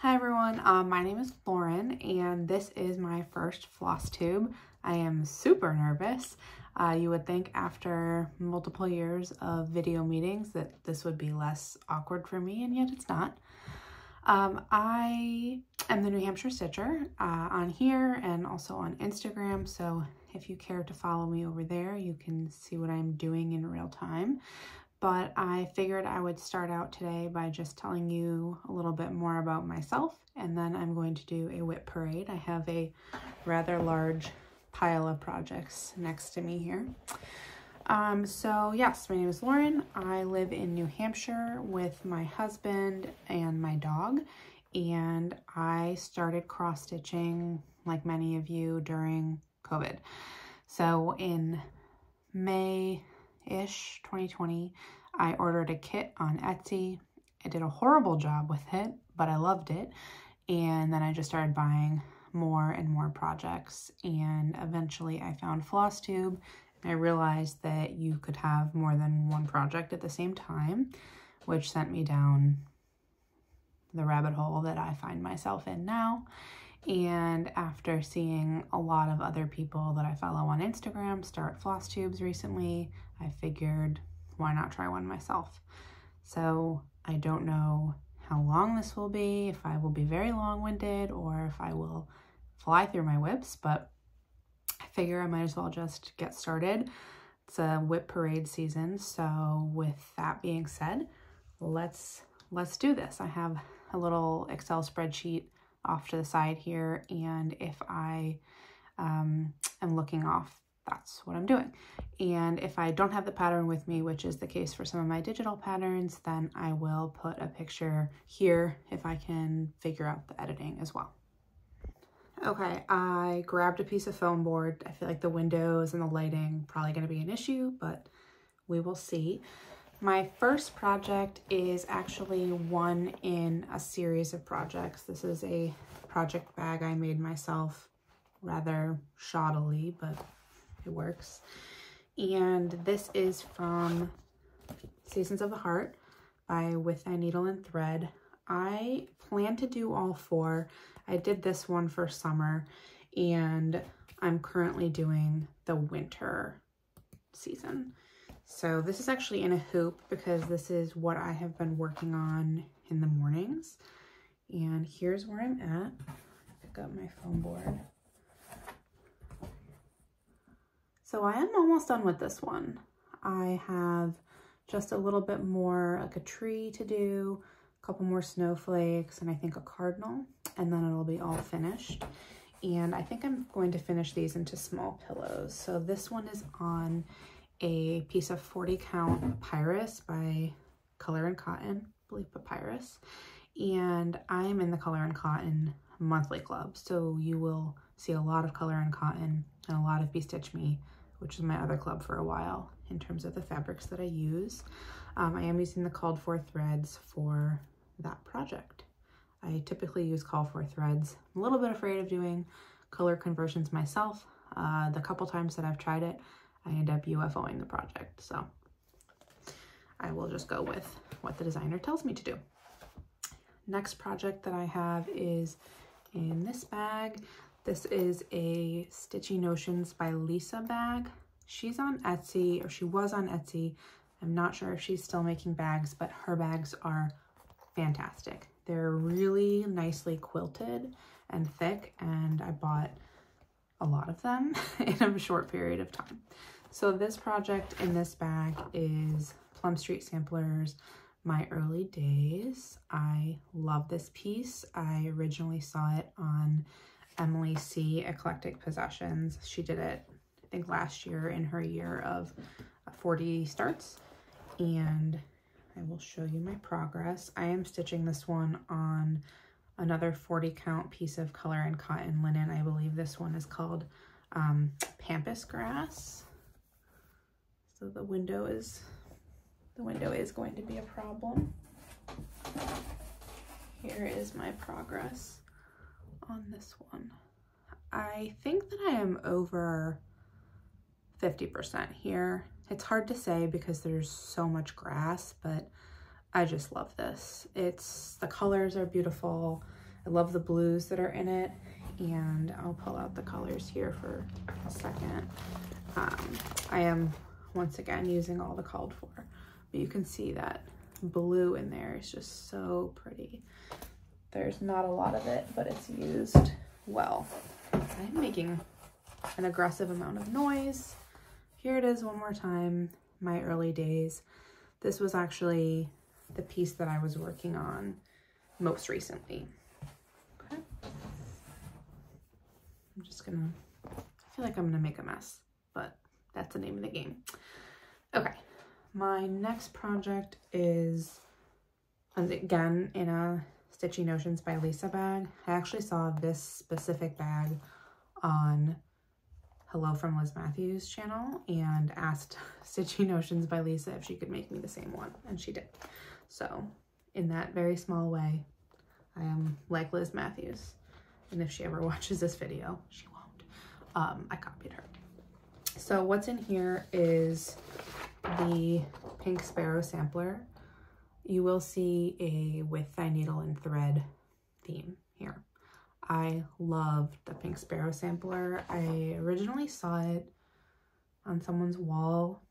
Hi everyone, my name is Lauren and this is my first Flosstube. I am super nervous. You would think after multiple years of video meetings that this would be less awkward for me, and yet it's not. I am the New Hampshire Stitcher on here and also on Instagram, so if you care to follow me over there, you can see what I'm doing in real time. But I figured I would start out today by just telling you a little bit more about myself, and then I'm going to do a WIP parade. I have a rather large pile of projects next to me here. So yes, my name is Lauren. I live in New Hampshire with my husband and my dog, and I started cross-stitching, like many of you, during COVID. So in May-ish 2020, I ordered a kit on Etsy. I did a horrible job with it, but I loved it. And then I just started buying more and more projects. And eventually I found Flosstube. I realized that you could have more than one project at the same time, which sent me down the rabbit hole that I find myself in now. And after seeing a lot of other people that I follow on Instagram start Flosstubes recently, I figured, why not try one myself? So I don't know how long this will be, if I will be very long-winded, or if I will fly through my WIPs, but I figure I might as well just get started. It's a WIP parade season, so with that being said, let's do this. I have a little Excel spreadsheet off to the side here, and if I am looking off, that's what I'm doing. And if I don't have the pattern with me, which is the case for some of my digital patterns, then I will put a picture here if I can figure out the editing as well. Okay, I grabbed a piece of foam board. I feel like the windows and the lighting probably going to be an issue, but we will see. My first project is actually one in a series of projects. This is a project bag I made myself, rather shoddily, but it works. And this is from Seasons of the Heart by With a Needle and Thread. I plan to do all four. I did this one for summer, and I'm currently doing the winter season. So this is actually in a hoop because this is what I have been working on in the mornings. And here's where I'm at. Pick up my foam board. So I am almost done with this one. I have just a little bit more, like a tree to do, a couple more snowflakes, and I think a cardinal, and then it'll be all finished. And I think I'm going to finish these into small pillows. So this one is on a piece of 40 count papyrus by Color and Cotton, I believe Papyrus. And I'm in the Color and Cotton monthly club. So you will see a lot of Color and Cotton and a lot of Be Stitch Me, which is my other club for a while in terms of the fabrics that I use. I am using the called for threads for that project. I typically use call for threads. I'm a little bit afraid of doing color conversions myself. The couple times that I've tried it, I end up UFOing the project. So I will just go with what the designer tells me to do. Next project that I have is in this bag. This is a Stitchy Notions by Lisa bag. She's on Etsy, or she was on Etsy. I'm not sure if she's still making bags, but her bags are fantastic. They're really nicely quilted and thick, and I bought a lot of them in a short period of time. So this project in this bag is Plum Street Samplers, My Early Days. I love this piece. I originally saw it on Emily C. Eclectic Possessions. She did it, I think, last year in her year of 40 starts. And I will show you my progress. I am stitching this one on another 40 count piece of Color and Cotton linen. I believe this one is called Pampas Grass. So the window is going to be a problem. Here is my progress on this one. I think that I am over 50% here. It's hard to say because there's so much grass, but I just love this. The colors are beautiful. I love the blues that are in it, and I'll pull out the colors here for a second. I am, once again, using all the called for, but you can see that blue in there is just so pretty. There's not a lot of it, but it's used well. I'm making an aggressive amount of noise. Here it is one more time, my early days. This was actually the piece that I was working on most recently. Okay. I'm just gonna, I feel like I'm gonna make a mess, but that's the name of the game. Okay, my next project is, again, in a Stitchy Notions by Lisa bag. I actually saw this specific bag on Hello from Liz Mathews channel and asked Stitchy Notions by Lisa if she could make me the same one, and she did. So in that very small way, I am like Liz Mathews, and if she ever watches this video, she won't. I copied her. So what's in here is the pink Sparrow sampler. You will see a with thy needle and thread theme here. I loved the pink Sparrow sampler. I originally saw it on someone's wall,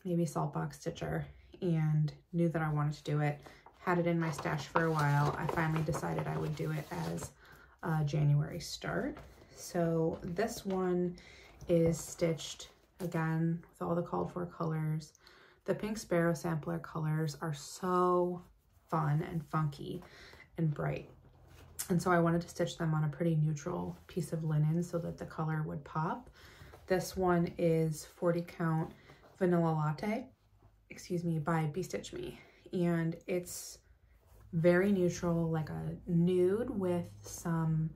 maybe Saltbox Stitcher, and knew that I wanted to do it. Had it in my stash for a while. I finally decided I would do it as a January start. So this one is stitched again with all the called for colors. The pink Sparrow sampler colors are so fun and funky and bright. And so I wanted to stitch them on a pretty neutral piece of linen so that the color would pop. This one is 40 count Vanilla Latte, excuse me, by Be Stitch Me. And it's very neutral, like a nude with some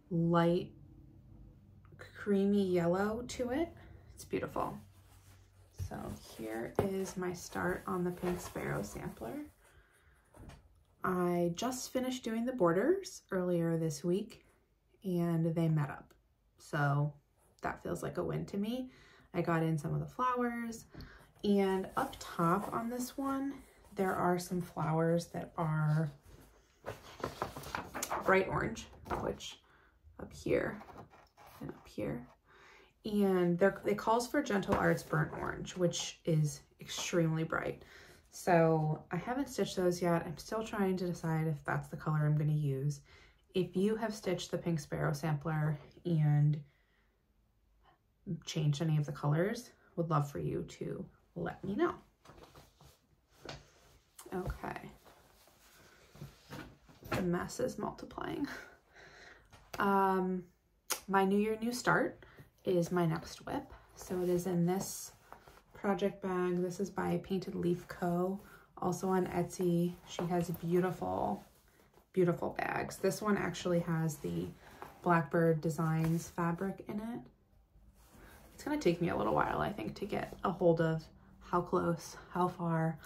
light creamy yellow to it. It's beautiful. So here is my start on the pink Sparrow sampler. I just finished doing the borders earlier this week and they met up. So that feels like a win to me. I got in some of the flowers, and up top on this one, there are some flowers that are bright orange, which up here and up here. And it calls for Gentle Arts Burnt Orange, which is extremely bright. So I haven't stitched those yet. I'm still trying to decide if that's the color I'm going to use. If you have stitched the pink Sparrow sampler and changed any of the colors, would love for you to let me know. Okay. The mess is multiplying. My New Year, New Start is my next WIP. So it is in this project bag. This is by Painted Leaf Co. Also on Etsy. She has beautiful, beautiful bags. This one actually has the Blackbird Designs fabric in it. It's gonna take me a little while, I think, to get a hold of how close, how far,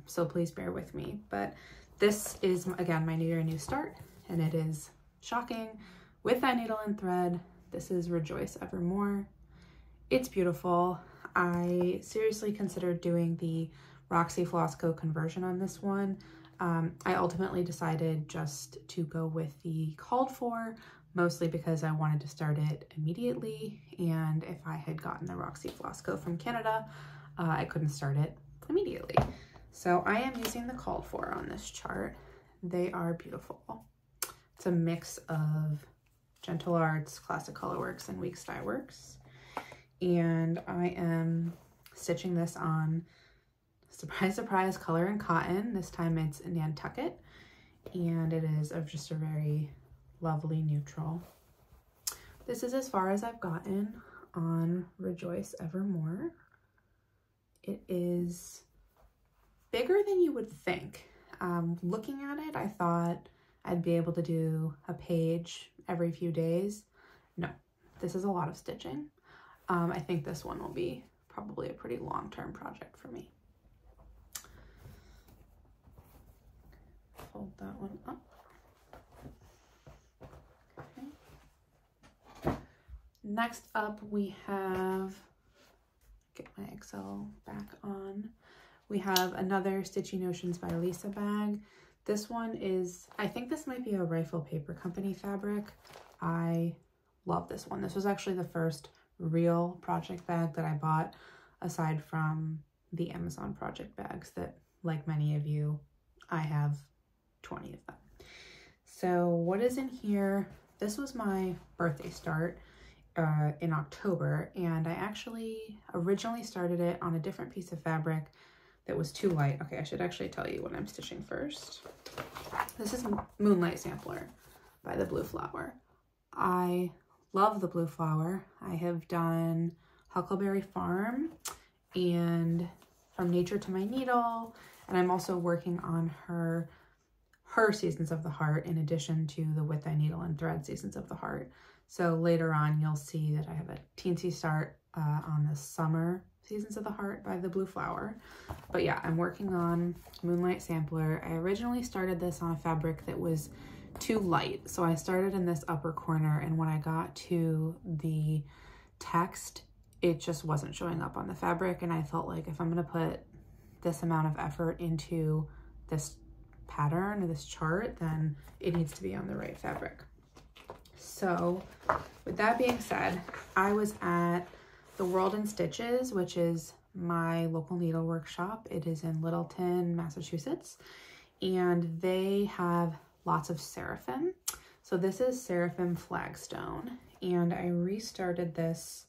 so please bear with me. But this is, again, my New Year, New Start, and it is shocking with that needle and thread. This is Rejoice Evermore. It's beautiful. I seriously considered doing the Roxy Flosco conversion on this one. I ultimately decided just to go with the called for, mostly because I wanted to start it immediately, and if I had gotten the Roxy Flosco from Canada, I couldn't start it immediately. So I am using the called for on this chart. They are beautiful. It's a mix of Gentle Arts, Classic Colorworks, and Weeks Dye Works. And I am stitching this on, surprise, surprise, Color and Cotton. This time it's Nantucket, and it is of just a very lovely neutral. This is as far as I've gotten on Rejoice Evermore. It is bigger than you would think. Looking at it, I thought I'd be able to do a page every few days. No, this is a lot of stitching. I think this one will be probably a pretty long-term project for me. Fold that one up. Okay. Next up we have, get my Excel back on. We have another Stitchy Notions by Lisa bag. This one is, I think this might be a Rifle Paper Company fabric. I love this one. This was actually the first real project bag that I bought, aside from the Amazon project bags that, like many of you, I have 20 of them. So what is in here? This was my birthday start in October, and I actually originally started it on a different piece of fabric that was too light. Okay, I should actually tell you what I'm stitching first. This is Moonlight Sampler by the Blue Flower. I love the Blue Flower. I have done Huckleberry Farm and From Nature to My Needle, and I'm also working on her Seasons of the Heart in addition to the With Thy Needle and Thread Seasons of the Heart. So later on you'll see that I have a teensy start on the Summer Seasons of the Heart by the Blue Flower. But yeah, I'm working on Moonlight Sampler. I originally started this on a fabric that was too light, so I started in this upper corner, and when I got to the text, it just wasn't showing up on the fabric, and I felt like if I'm going to put this amount of effort into this pattern or this chart, then it needs to be on the right fabric. So with that being said, I was at the World in Stitches, which is my local needlework shop. It is in Littleton, Massachusetts, and they have lots of Seraphim. So this is Seraphim Flagstone, and I restarted this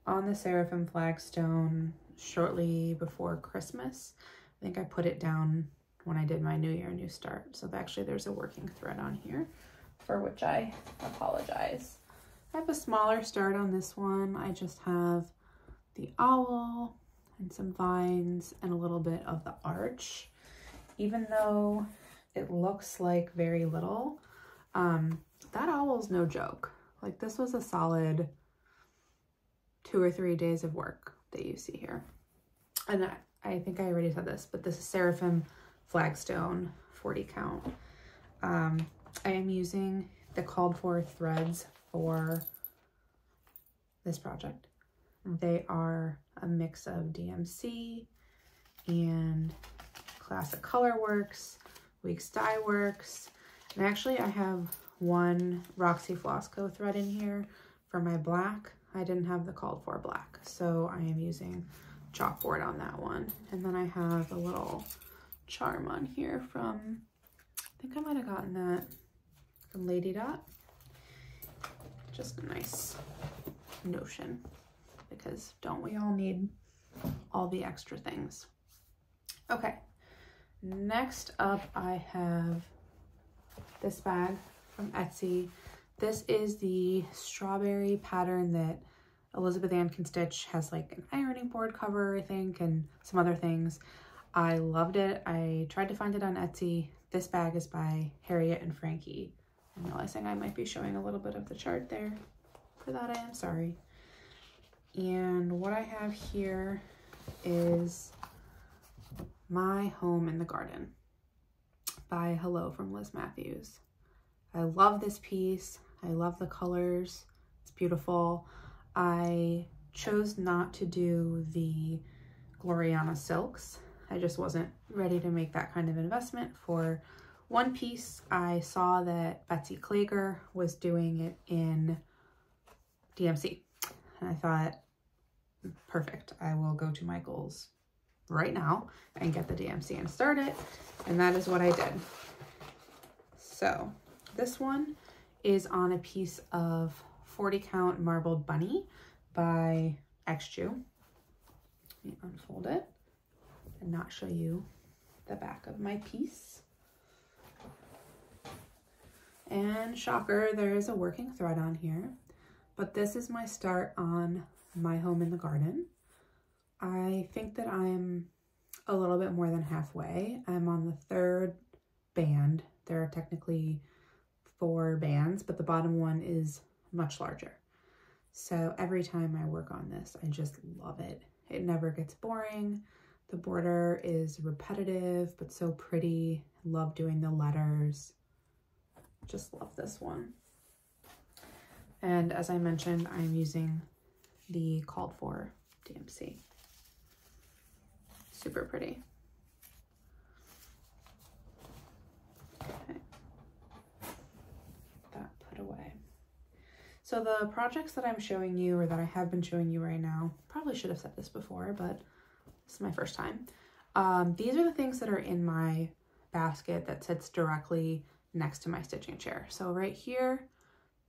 on the Seraphim Flagstone shortly before Christmas. I think I put it down when I did my New Year, New Start. So actually there's a working thread on here, for which I apologize. I have a smaller start on this one. I just have the owl and some vines and a little bit of the arch. Even though it looks like very little, that owl's no joke. Like, this was a solid 2 or 3 days of work that you see here. And I think I already said this, but this is Seraphim Flagstone 40 count. I am using the called for threads for this project. They are a mix of DMC and Classic Colorworks, Weeks Dye Works, and actually I have one Roxy Flossco thread in here for my black. I didn't have the called for black, so I am using chalkboard on that one. And then I have a little charm on here from, I think I might have gotten that from Lady Dot. Just a nice notion, because don't we all need all the extra things? Okay, next up I have this bag from Etsy. This is the strawberry pattern that Elizabeth Ann can stitch. Has like an ironing board cover, I think, and some other things. I loved it. I tried to find it on Etsy. This bag is by Harriet and Frankie. I'm realizing I might be showing a little bit of the chart there. For that, I am sorry. And what I have here is My Home in the Garden by Hello from Liz Mathews. I love this piece. I love the colors. It's beautiful. I chose not to do the Gloriana silks. I just wasn't ready to make that kind of investment for one piece. I saw that Betsy Klager was doing it in DMC, and I thought, perfect, I will go to Michael's right now and get the DMC and start it, and that is what I did. So this one is on a piece of 40 count Marbled Bunny by XJU. Let me unfold it and not show you the back of my piece. And shocker, there is a working thread on here, but this is my start on My Home in the Garden. I think that I'm a little bit more than halfway. I'm on the 3rd band. There are technically 4 bands, but the bottom one is much larger. So every time I work on this, I just love it. It never gets boring. The border is repetitive, but so pretty. Love doing the letters. Just love this one. And as I mentioned, I'm using the called for DMC. Super pretty. Okay. That put away. So the projects that I'm showing you, or that I have been showing you right now, probably should have said this before, but this is my first time. These are the things that are in my basket that sits directly next to my stitching chair. So right here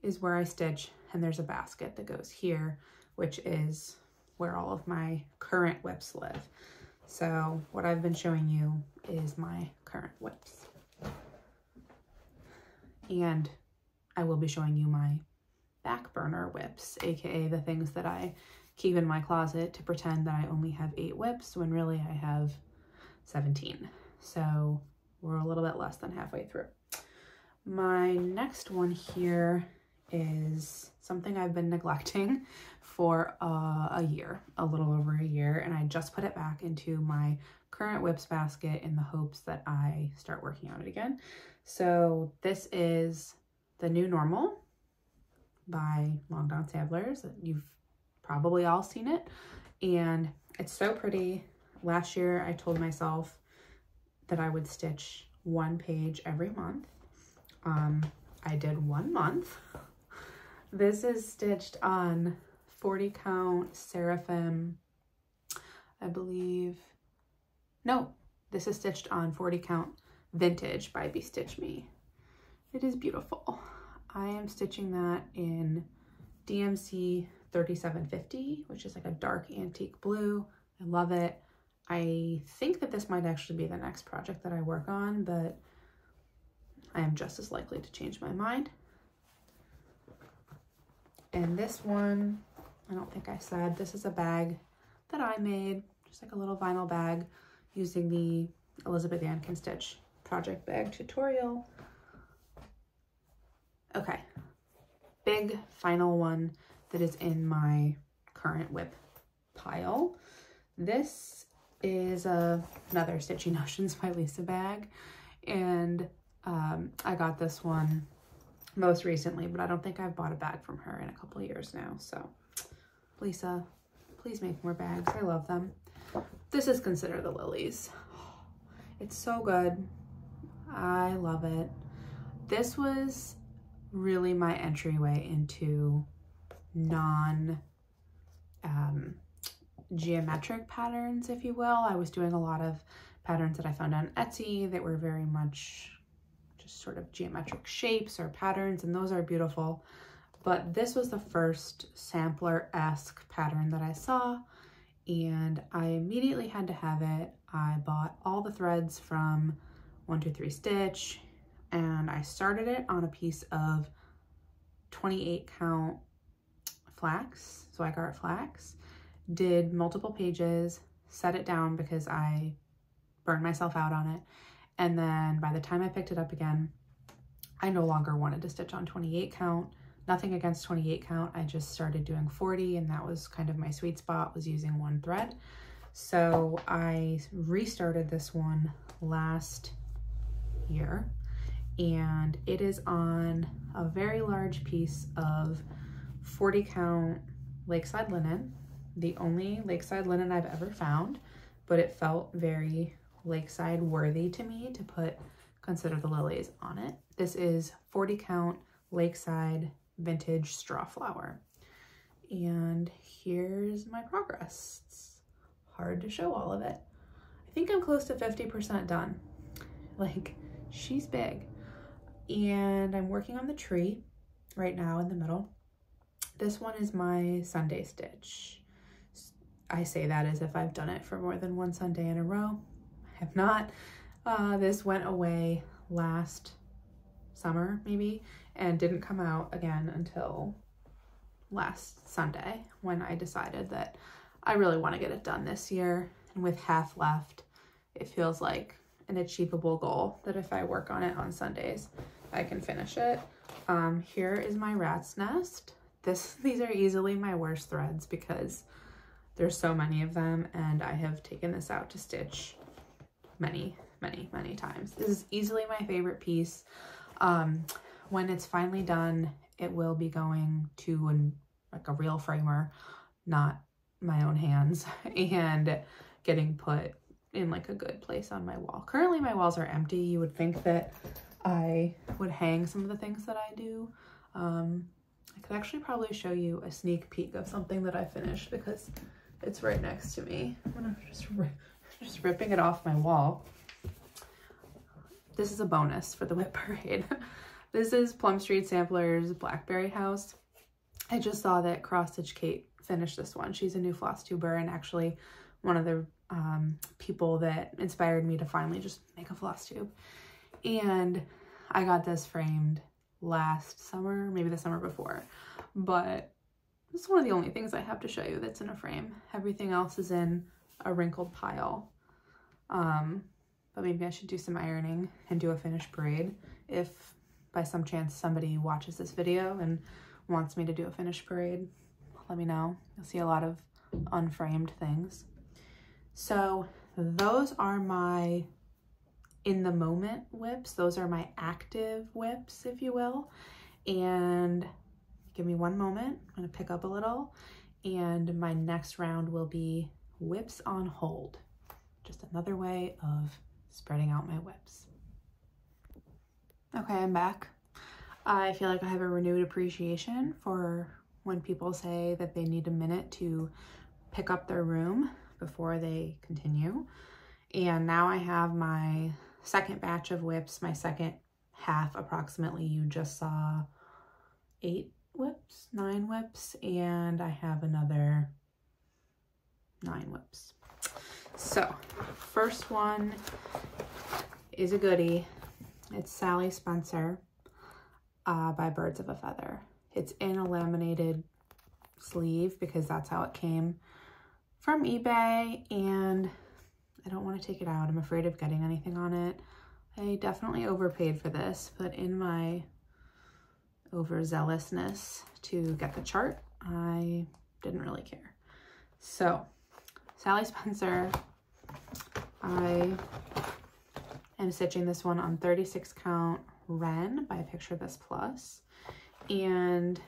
is where I stitch, and there's a basket that goes here, which is where all of my current WIPs live. So what I've been showing you is my current WIPs. And I will be showing you my back burner WIPs, aka the things that I keep in my closet to pretend that I only have 8 WIPs when really I have 17. So we're a little bit less than halfway through. My next one here is something I've been neglecting for a year, a little over a year, and I just put it back into my current WIPs basket in the hopes that I start working on it again. So this is The New Normal by Long Dawn Samplers. You've probably all seen it, and it's so pretty. Last year I told myself that I would stitch 1 page every month. I did 1 month. This is stitched on 40 count Seraphim, I believe. No, this is stitched on 40 count Vintage by Stitch Me. It is beautiful. I am stitching that in DMC 3750, which is like a dark antique blue. I love it. I think that this might actually be the next project that I work on, but I am just as likely to change my mind. And this one, I don't think I said, this is a bag that I made, just like a little vinyl bag using the Elizabeth Ann Can Stitch project bag tutorial. Okay, big final one that is in my current WIP pile. This is another Stitchy Notions by Lisa bag, and I got this one most recently, but I don't think I've bought a bag from her in a couple of years now. So Lisa, please make more bags. I love them. This is Consider the Lilies. It's so good. I love it. This was really my entryway into geometric patterns, if you will. I was doing a lot of patterns that I found on Etsy that were very much just sort of geometric shapes or patterns, and those are beautiful. But this was the first sampler-esque pattern that I saw, and I immediately had to have it. I bought all the threads from 123 Stitch, and I started it on a piece of 28 count flax, so I got flax, did multiple pages, set it down because I burned myself out on it, and then by the time I picked it up again, I no longer wanted to stitch on 28 count. Nothing against 28 count, I just started doing 40, and that was kind of my sweet spot, was using 1 thread. So I restarted this one last year, and it is on a very large piece of 40 count Lakeside linen, the only Lakeside linen I've ever found, but it felt very Lakeside worthy to me to put Consider the Lilies on it. This is 40 count Lakeside vintage straw flower, and here's my progress. It's hard to show all of it. I think I'm close to 50% done. Like, she's big. And I'm working on the tree right now in the middle. This one is my Sunday stitch. I say that as if I've done it for more than 1 Sunday in a row. I have not. This went away last summer maybe, and didn't come out again until last Sunday, when I decided that I really want to get it done this year. And with half left, it feels like an achievable goal that if I work on it on Sundays, I can finish it. Here is my rat's nest. These are easily my worst threads because there's so many of them, and I have taken this out to stitch many times. This is easily my favorite piece. When it's finally done, it will be going to like a real framer, not my own hands, and getting put in like a good place on my wall. Currently my walls are empty. You would think that I would hang some of the things that I do. I could actually probably show you a sneak peek of something that I finished because it's right next to me. I'm gonna just ripping it off my wall. This is a bonus for the WIP parade. This is Plum Street Sampler's Blackberry house. I just saw that Cross Stitch Kate finished this one. She's a new Flosstuber and actually one of the people that inspired me to finally just make a Flosstube. And I got this framed last summer, maybe the summer before, but it's one of the only things I have to show you that's in a frame. Everything else is in a wrinkled pile. But maybe I should do some ironing and do a finished braid if by some chance somebody watches this video and wants me to do a finished parade. Let me know. You'll see a lot of unframed things. So those are my in the moment WIPs. Those are my active WIPs, if you will. And give me one moment. I'm going to pick up a little. And my next round will be WIPs on hold. Just another way of spreading out my WIPs. Okay, I'm back. I feel like I have a renewed appreciation for when people say that they need a minute to pick up their room before they continue. And now I have my second batch of WIPs, my second half approximately. You just saw 8 WIPs, 9 WIPs, and I have another 9 WIPs. So first one is a goodie. It's Sally Spencer by Birds of a Feather. It's in a laminated sleeve because that's how it came from eBay, and I don't want to take it out. I'm afraid of getting anything on it. I definitely overpaid for this, but in my overzealousness to get the chart, I didn't really care. So Sally Spencer, I am stitching this one on 36 count Ren by Picture This Plus. And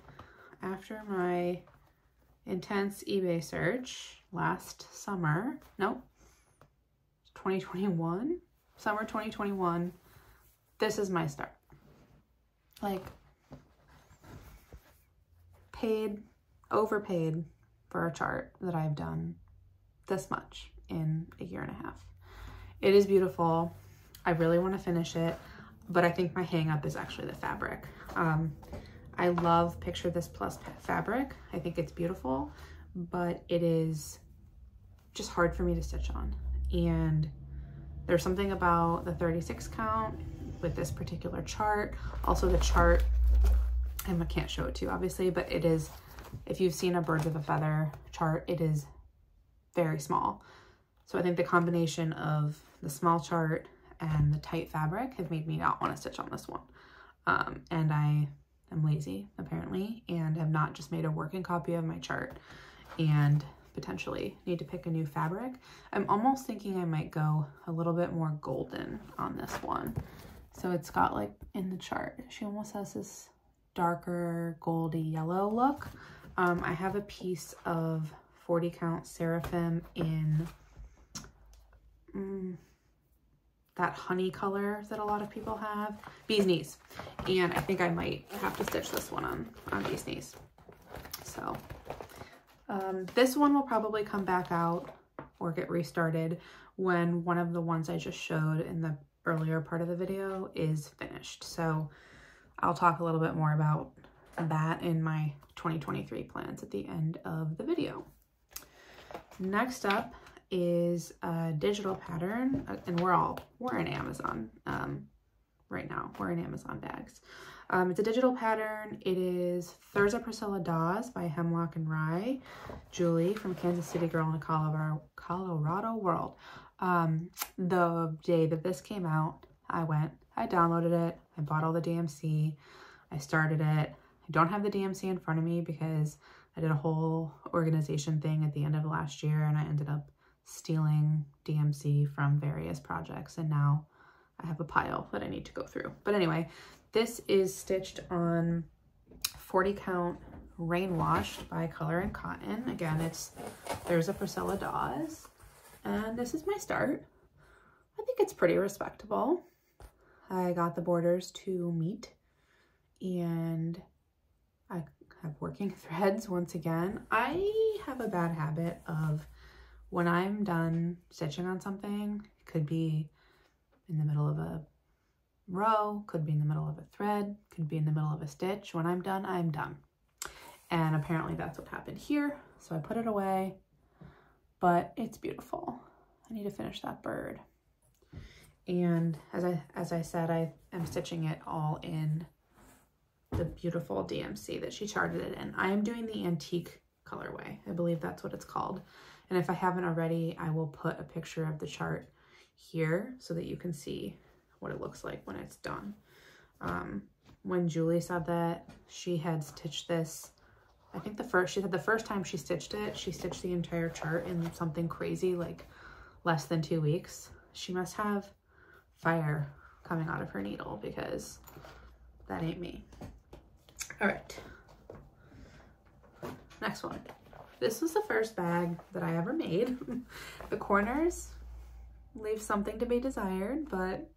after my intense eBay search last summer, nope, 2021, summer 2021, this is my start. Like, overpaid for a chart that I've done this much in a year and a half. It is beautiful. I really want to finish it, but I think my hang up is actually the fabric. I love Picture This Plus fabric. I think it's beautiful, but it is just hard for me to stitch on. And there's something about the 36 count with this particular chart. Also the chart, and I can't show it to you obviously, but it is, if you've seen a Birds of a Feather chart, it is very small. So I think the combination of the small chart and the tight fabric have made me not want to stitch on this one. And I am lazy apparently, and have not just made a working copy of my chart and potentially need to pick a new fabric. I'm almost thinking I might go a little bit more golden on this one. So it's got, like, in the chart, she almost has this darker goldy yellow look. I have a piece of 40 count Seraphim in that honey color that a lot of people have, Bee's Knees, and I think I might have to stitch this one on Bee's Knees. So this one will probably come back out or get restarted when one of the ones I just showed in the earlier part of the video is finished. So I'll talk a little bit more about that in my 2023 plans at the end of the video. Next up is a digital pattern, and we're in Amazon right now. We're in Amazon bags. It's a digital pattern. It is Thirza, Priscilla, Dawes by Hemlock and Rye, Julie from Kansas City Girl in a Colorado World. The day that this came out, I downloaded it, I bought all the DMC, I started it. I don't have the DMC in front of me because I did a whole organization thing at the end of last year, and I ended up stealing DMC from various projects, and now I have a pile that I need to go through. But anyway, this is stitched on 40 count Rain Washed by Color and Cotton. Again, there's a Priscilla Dawes, and this is my start. I think it's pretty respectable. I got the borders to meet, and I have working threads once again. I have a bad habit of, when I'm done stitching on something, it could be in the middle of a row, could be in the middle of a thread, could be in the middle of a stitch. When I'm done, I'm done. And apparently that's what happened here. So I put it away, but it's beautiful. I need to finish that bird. And as I said, I am stitching it all in the beautiful DMC that she charted it in. I am doing the antique colorway. I believe that's what it's called. And if I haven't already, I will put a picture of the chart here so that you can see what it looks like when it's done. When Julie said that she had stitched this, I think she said the first time she stitched it, she stitched the entire chart in something crazy, like less than 2 weeks. She must have fire coming out of her needle, because that ain't me. All right, next one. This was the first bag that I ever made. The corners leave something to be desired, but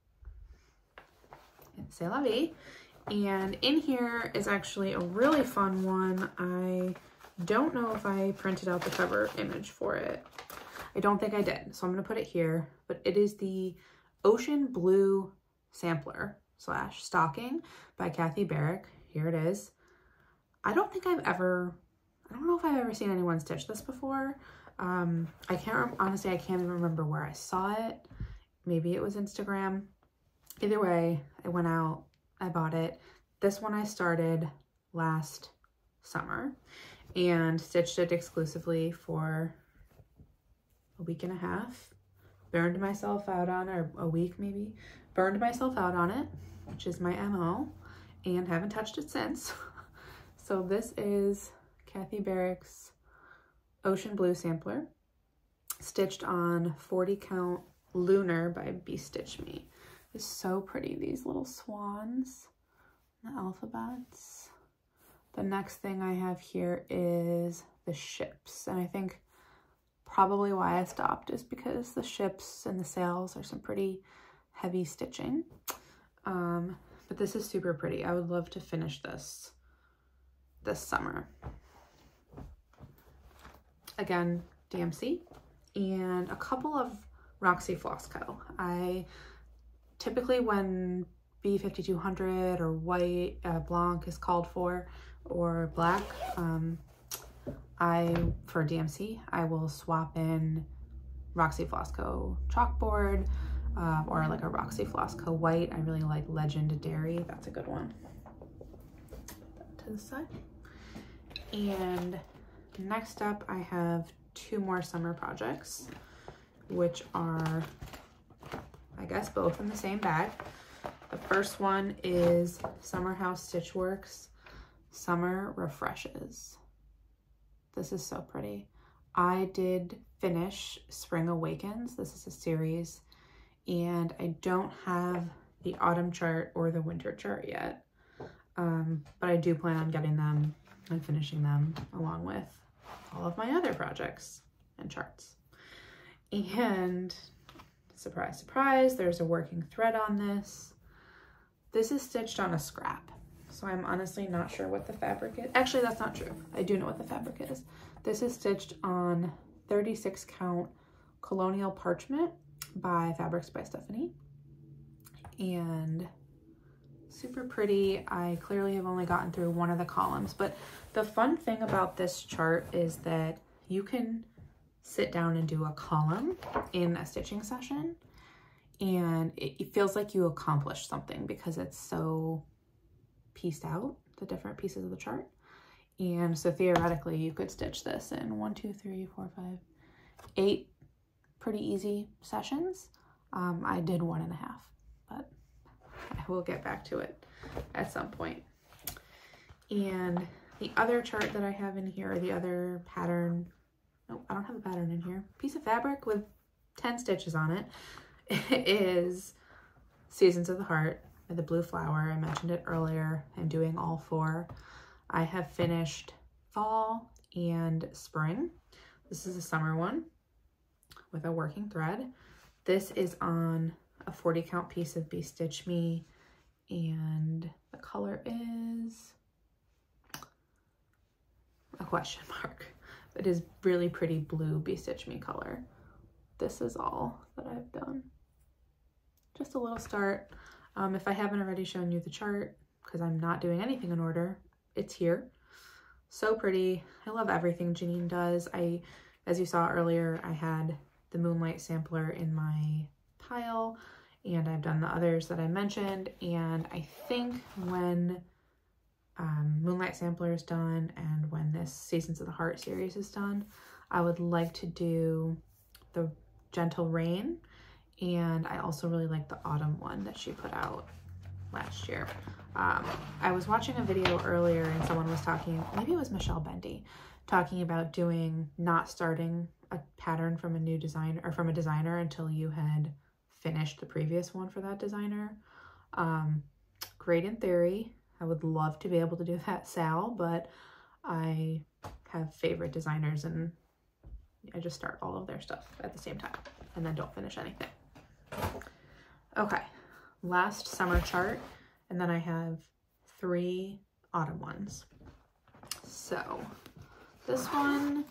c'est la vie. And in here is actually a really fun one. I don't know if I printed out the cover image for it. I don't think I did, so I'm gonna put it here, but it is the Ocean Blue Sampler / Stocking by Barrick. Here it is. I don't know if I've ever seen anyone stitch this before. Honestly, I can't even remember where I saw it. Maybe it was Instagram. Either way, I went out, I bought it. This one I started last summer and stitched it exclusively for a week and a half. Burned myself out on, or a week maybe, burned myself out on it, which is my MO, and haven't touched it since. So this is Barrick's Ocean Blue Sampler, stitched on 40 count Lunar by Stitch Me. It's so pretty, these little swans, the alphabets. The next thing I have here is the ships, and I think probably why I stopped is because the ships and the sails are some pretty heavy stitching. But this is super pretty. I would love to finish this summer. Again, DMC, and a couple of Roxy Floss Co. I typically, when B5200 or white blanc is called for, or black, for DMC, I will swap in Roxy Floss Co. chalkboard, or like a Roxy Floss Co. white. I really like Legend Dairy. That's a good one. Put that to the side. And next up, I have 2 more summer projects, which are, I guess, both in the same bag. The first one is Summer House Stitchworks Summer Refreshes. This is so pretty. I did finish Spring Awakens. This is a series, and I don't have the autumn chart or the winter chart yet, but I do plan on getting them and finishing them along with all of my other projects and charts. And surprise, surprise, there's a working thread on this. This is stitched on a scrap, so I'm honestly not sure what the fabric is. Actually, that's not true. I do know what the fabric is. This is stitched on 36 count Colonial Parchment by Fabrics by Stephanie, and super pretty. I clearly have only gotten through one of the columns, but the fun thing about this chart is that you can sit down and do a column in a stitching session, and it feels like you accomplished something because it's so pieced out, the different pieces of the chart. And so theoretically you could stitch this in 1, 2, 3, 4, 5, 8 pretty easy sessions. I did 1.5, but I will get back to it at some point. And the other chart that I have in here, or the other pattern, nope, I don't have a pattern in here, piece of fabric with 10 stitches on it, is Seasons of the Heart by the Blue Flower. I mentioned it earlier. I'm doing all 4. I have finished fall and spring. This is a summer one with a working thread. This is on a 40 count piece of Be Stitch Me, and the color is a question mark. It is really pretty blue Be Stitch Me color. This is all that I've done. Just a little start. If I haven't already shown you the chart, because I'm not doing anything in order, it's here. So pretty. I love everything Janine does. As you saw earlier, I had the Moonlight sampler in my pile, and I've done the others that I mentioned. And I think when Moonlight sampler is done and when this Seasons of the Heart series is done, I would like to do the Gentle Rain, and I also really like the Autumn one that she put out last year. I was watching a video earlier and someone was talking, maybe it was Michelle Bendy, talking about not starting a pattern from a new designer or from a designer until you had finished the previous one for that designer. Great in theory. I would love to be able to do that, Sal, but I have favorite designers and I just start all of their stuff at the same time and then don't finish anything. Okay, last summer chart, and then I have 3 autumn ones. So this one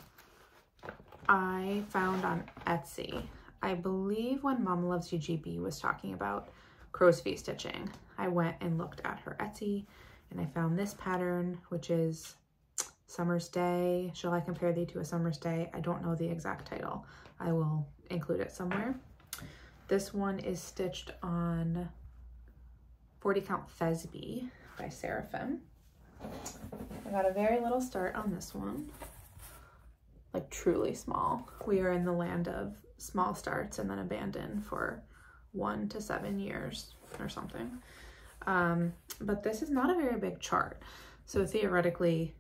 I found on Etsy. I believe when Mama Loves You GB was talking about crow's feet stitching, I went and looked at her Etsy and I found this pattern, which is Summer's Day. Shall I compare thee to a summer's day? I don't know the exact title. I will include it somewhere. This one is stitched on 40 count Thesby by Seraphim. I got a very little start on this one, like truly small. We are in the land of small starts and then abandon for 1 to 7 years or something. But this is not a very big chart. So theoretically,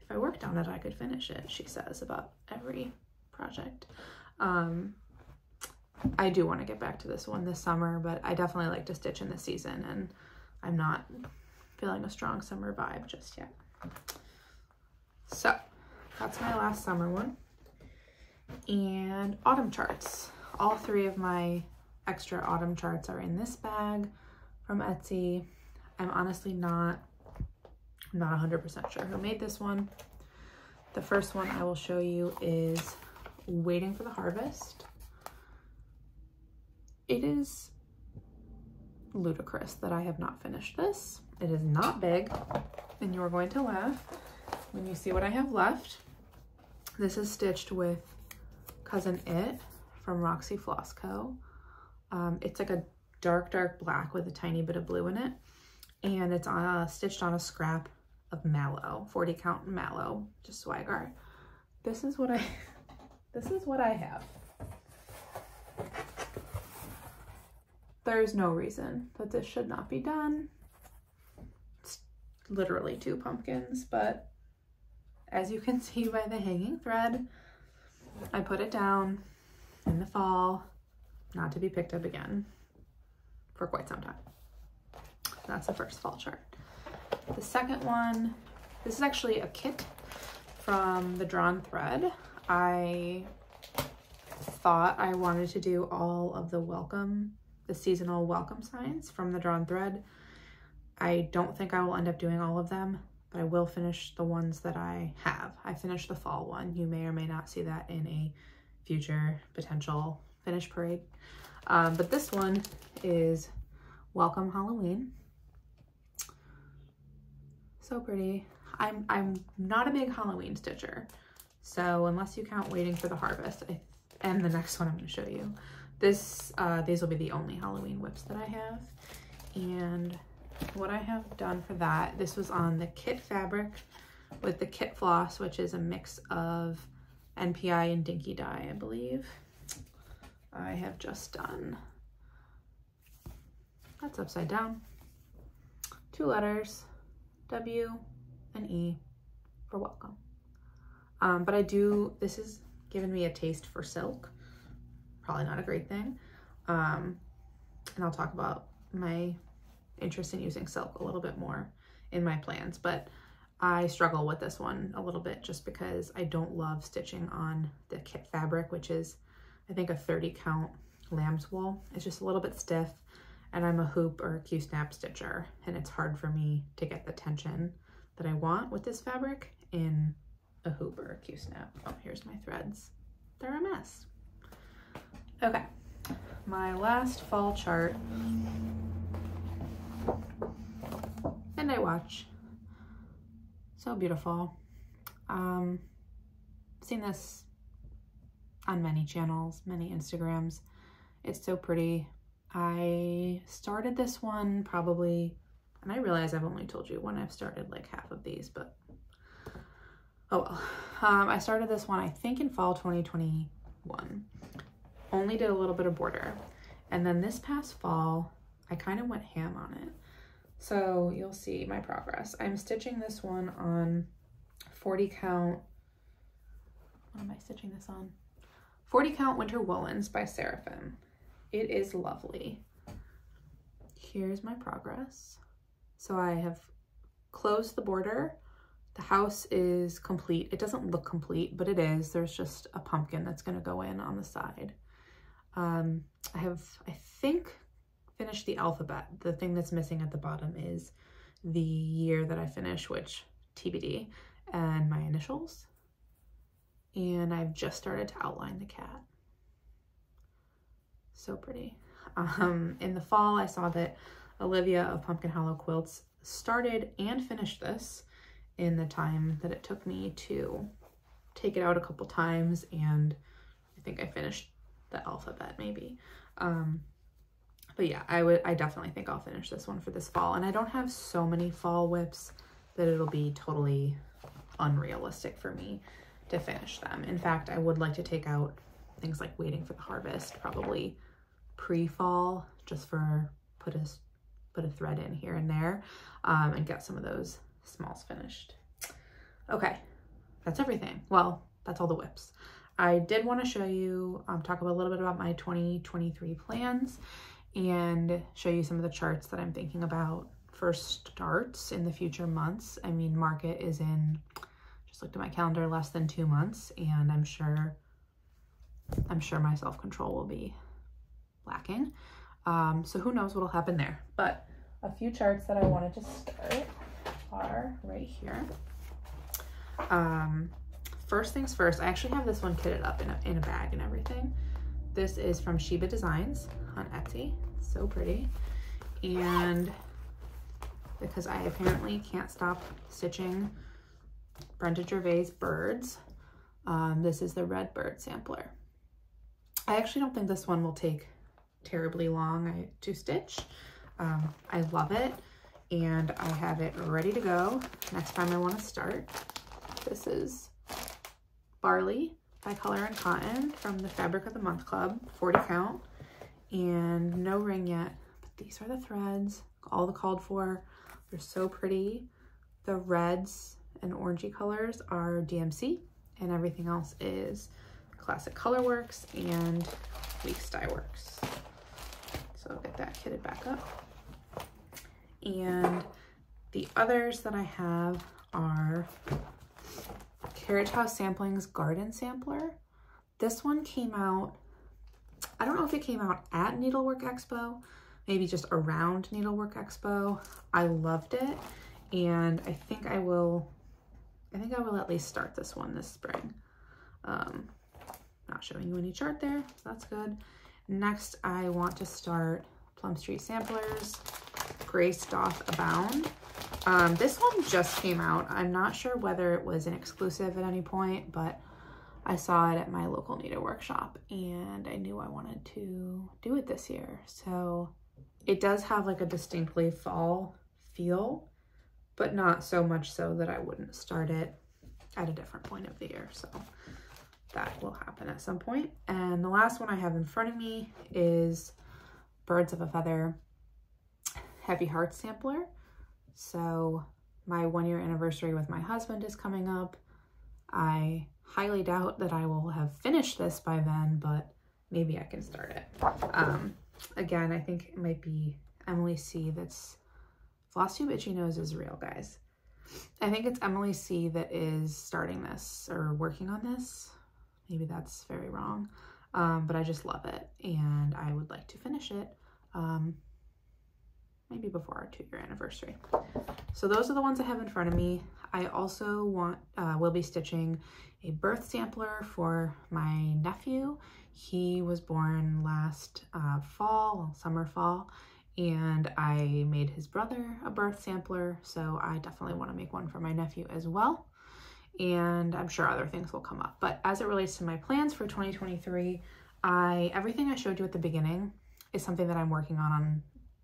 if I worked on it, I could finish it, she says about every project. I do want to get back to this one this summer, but I definitely like to stitch in the season and I'm not feeling a strong summer vibe just yet. So that's my last summer one. And autumn charts. All 3 of my extra autumn charts are in this bag from Etsy. I'm honestly not 100% sure who made this one. The first one I will show you is Waiting for the Harvest. It is ludicrous that I have not finished this. It is not big, and you are going to laugh when you see what I have left. This is stitched with Cousin It from Roxy Floss Co. It's like a dark black with a tiny bit of blue in it, and it's stitched on a scrap of mallow, 40 count mallow, just swagger. This is what I have. There's no reason that this should not be done. It's literally 2 pumpkins, but as you can see by the hanging thread, I put it down in the fall, not to be picked up again for quite some time. That's the first fall chart. The second one, this is actually a kit from the Drawn Thread. I thought I wanted to do all of the seasonal welcome signs from the Drawn Thread. I don't think I will end up doing all of them, but I will finish the ones that I have. I finished the fall one. You may or may not see that in a future potential finish parade. But this one is Welcome Halloween. So pretty. I'm not a big Halloween stitcher, so unless you count Waiting for the Harvest, and the next one I'm going to show you, these will be the only Halloween WIPs that I have. And what I have done for that, this was on the kit fabric with the kit floss, which is a mix of NPI and Dinky Dye, I believe. I have just done, that's upside down, 2 letters, W and E for welcome. But this has given me a taste for silk. Probably not a great thing. And I'll talk about my interest in using silk a little bit more in my plans, but I struggle with this one a little bit just because I don't love stitching on the kit fabric, which is I think a 30 count lamb's wool. It's just a little bit stiff, and I'm a hoop or a Q-snap stitcher, and it's hard for me to get the tension that I want with this fabric in a hoop or a Q-snap. Oh, here's my threads. They're a mess. Okay, my last fall chart, Midnight Watch. So beautiful. Seen this on many channels, many Instagrams. It's so pretty. I started this one probably, and I realize I've only told you when I've started like half of these, but oh well. I started this one, I think in fall 2021. Only did a little bit of border. And then this past fall, I kind of went ham on it. So you'll see my progress. I'm stitching this one on 40 count. What am I stitching this on? 40 count Winter Woolens by Seraphim. It is lovely. Here's my progress. So I have closed the border. The house is complete. It doesn't look complete, but it is. There's just a pumpkin that's going to go in on the side. I have, I think, finished the alphabet. The thing that's missing at the bottom is the year that I finished, which TBD, and my initials. And I've just started to outline the cat. So pretty. In the fall, I saw that Olivia of Pumpkin Hollow Quilts started and finished this in the time that it took me to take it out a couple times, and I think I finished the alphabet maybe. But yeah, I definitely think I'll finish this one for this fall. And I don't have so many fall WIPs that it'll be totally unrealistic for me to finish them. In fact, I would like to take out things like Waiting for the Harvest, probably pre-fall, just for put a thread in here and there, and get some of those smalls finished. Okay, that's everything. Well, that's all the WIPs. I did want to show you, talk a little bit about my 2023 plans and show you some of the charts that I'm thinking about for starts in the future months. I mean, market is in, just looked at my calendar, less than 2 months, and I'm sure my self-control will be lacking. So who knows what'll happen there. But a few charts that I wanted to start are right here. First things first, I actually have this one kitted up in a bag and everything. This is from Sheba Designs on Etsy. So pretty. And because I apparently can't stop stitching Brenda Gervais birds, this is the Red Bird sampler. I actually don't think this one will take terribly long to stitch. I love it, and I have it ready to go next time I want to start. This is Barley by Color and Cotton from the Fabric of the Month Club, 40 count, and no ring yet, but these are the threads, all the called for. They're so pretty. The reds and orangey colors are DMC, and everything else is Classic Colorworks and Weeks Dye Works. So I'll get that kitted back up. And the others that I have are Carriage House Sampling's Garden Sampler. This one came out, I don't know if it came out at Needlework Expo, maybe just around Needlework Expo. I loved it, and I think I will at least start this one this spring. Not showing you any chart there, so that's good. Next, I want to start Plum Street Samplers, Grace Doth Abound. This one just came out. I'm not sure whether it was an exclusive at any point, but I saw it at my local needlework shop, and I knew I wanted to do it this year. So it does have like a distinctly fall feel, but not so much so that I wouldn't start it at a different point of the year. So that will happen at some point. And the last one I have in front of me is Birds of a Feather Heavy Hearts Sampler. So my 1-year anniversary with my husband is coming up. I highly doubt that I will have finished this by then, but maybe I can start it. Again, I think it might be Emily C. that's Flosstube Itchy Nose is real, guys. I think it's Emily C. that is starting this or working on this. Maybe that's very wrong. but I just love it and I would like to finish it maybe before our 2-year anniversary. So those are the ones I have in front of me. I also will be stitching a birth sampler for my nephew. He was born last summer, fall, and I made his brother a birth sampler, so I definitely want to make one for my nephew as well. And I'm sure other things will come up. But as it relates to my plans for 2023, everything I showed you at the beginning is something that I'm working on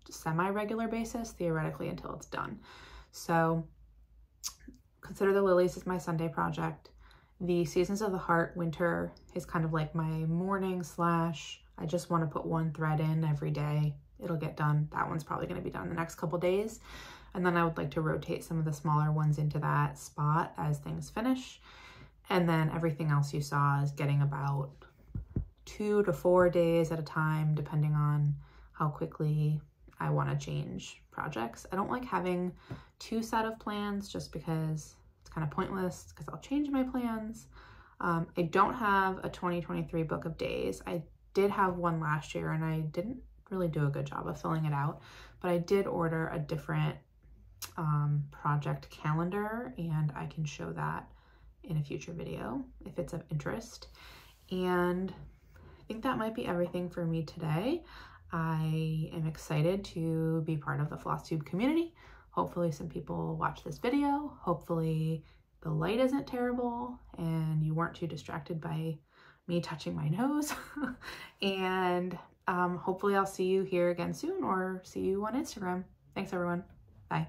a semi-regular basis, theoretically, until it's done. So consider the Lilies as my Sunday project. The Seasons of the Heart winter is kind of like my morning / I just want to put one thread in every day. It'll get done. That one's probably going to be done in the next couple days. And then I would like to rotate some of the smaller ones into that spot as things finish. And then everything else you saw is getting about 2 to 4 days at a time, depending on how quickly I want to change projects. I don't like having 2 set of plans just because it's kind of pointless, because I'll change my plans. I don't have a 2023 book of days. I did have one last year and I didn't really do a good job of filling it out, but I did order a different project calendar, and I can show that in a future video if it's of interest. And I think that might be everything for me today. I am excited to be part of the Flosstube community. Hopefully some people watch this video. Hopefully the light isn't terrible and you weren't too distracted by me touching my nose. And hopefully I'll see you here again soon, or see you on Instagram. Thanks everyone. Bye.